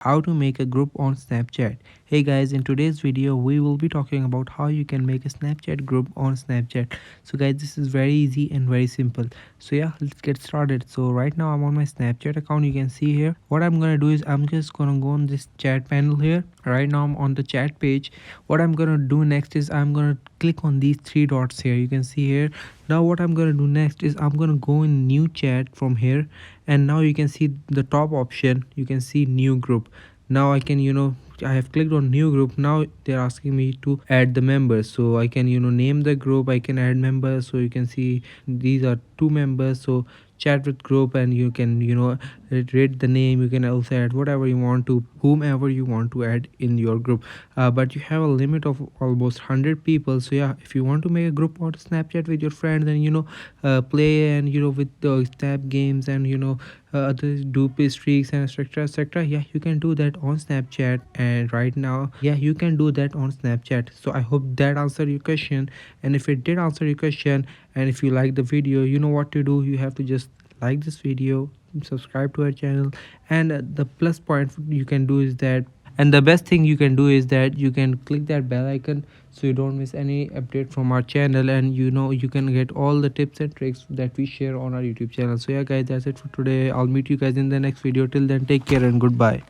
how to make a group on Snapchat. Hey guys, in today's video we will be talking about how you can make a Snapchat group on Snapchat. So guys, this is very easy and very simple. So yeah, let's get started. So right now I'm on my Snapchat account. You can see here what I'm gonna do is I'm just gonna go on this chat panel here. Right now I'm on the chat page. What I'm gonna do next is I'm gonna click on these three dots here. You can see here. Now what I'm gonna do next is I'm gonna go in new chat from here, and now you can see the top option. You can see new group. Now I can I have clicked on new group. Now they're asking me to add the members, so I can name the group. I can add members, so you can see these are two members. So chat with group, and you can rate the name. You can also add whatever you want to, whomever you want to add in your group. But you have a limit of almost 100 people. So yeah, if you want to make a group on Snapchat with your friends, and play, and with the snap games, and other dupe streaks and etc, yeah, you can do that on Snapchat. And right now, yeah, you can do that on Snapchat. So I hope that answered your question, and if it did answer your question, and if you like the video, you know what to do. You have to just like this video, subscribe to our channel, and the plus point you can do is that, and the best thing you can do is that you can click that bell icon so you don't miss any update from our channel, and you can get all the tips and tricks that we share on our YouTube channel. So yeah guys, that's it for today. I'll meet you guys in the next video. Till then, take care and goodbye.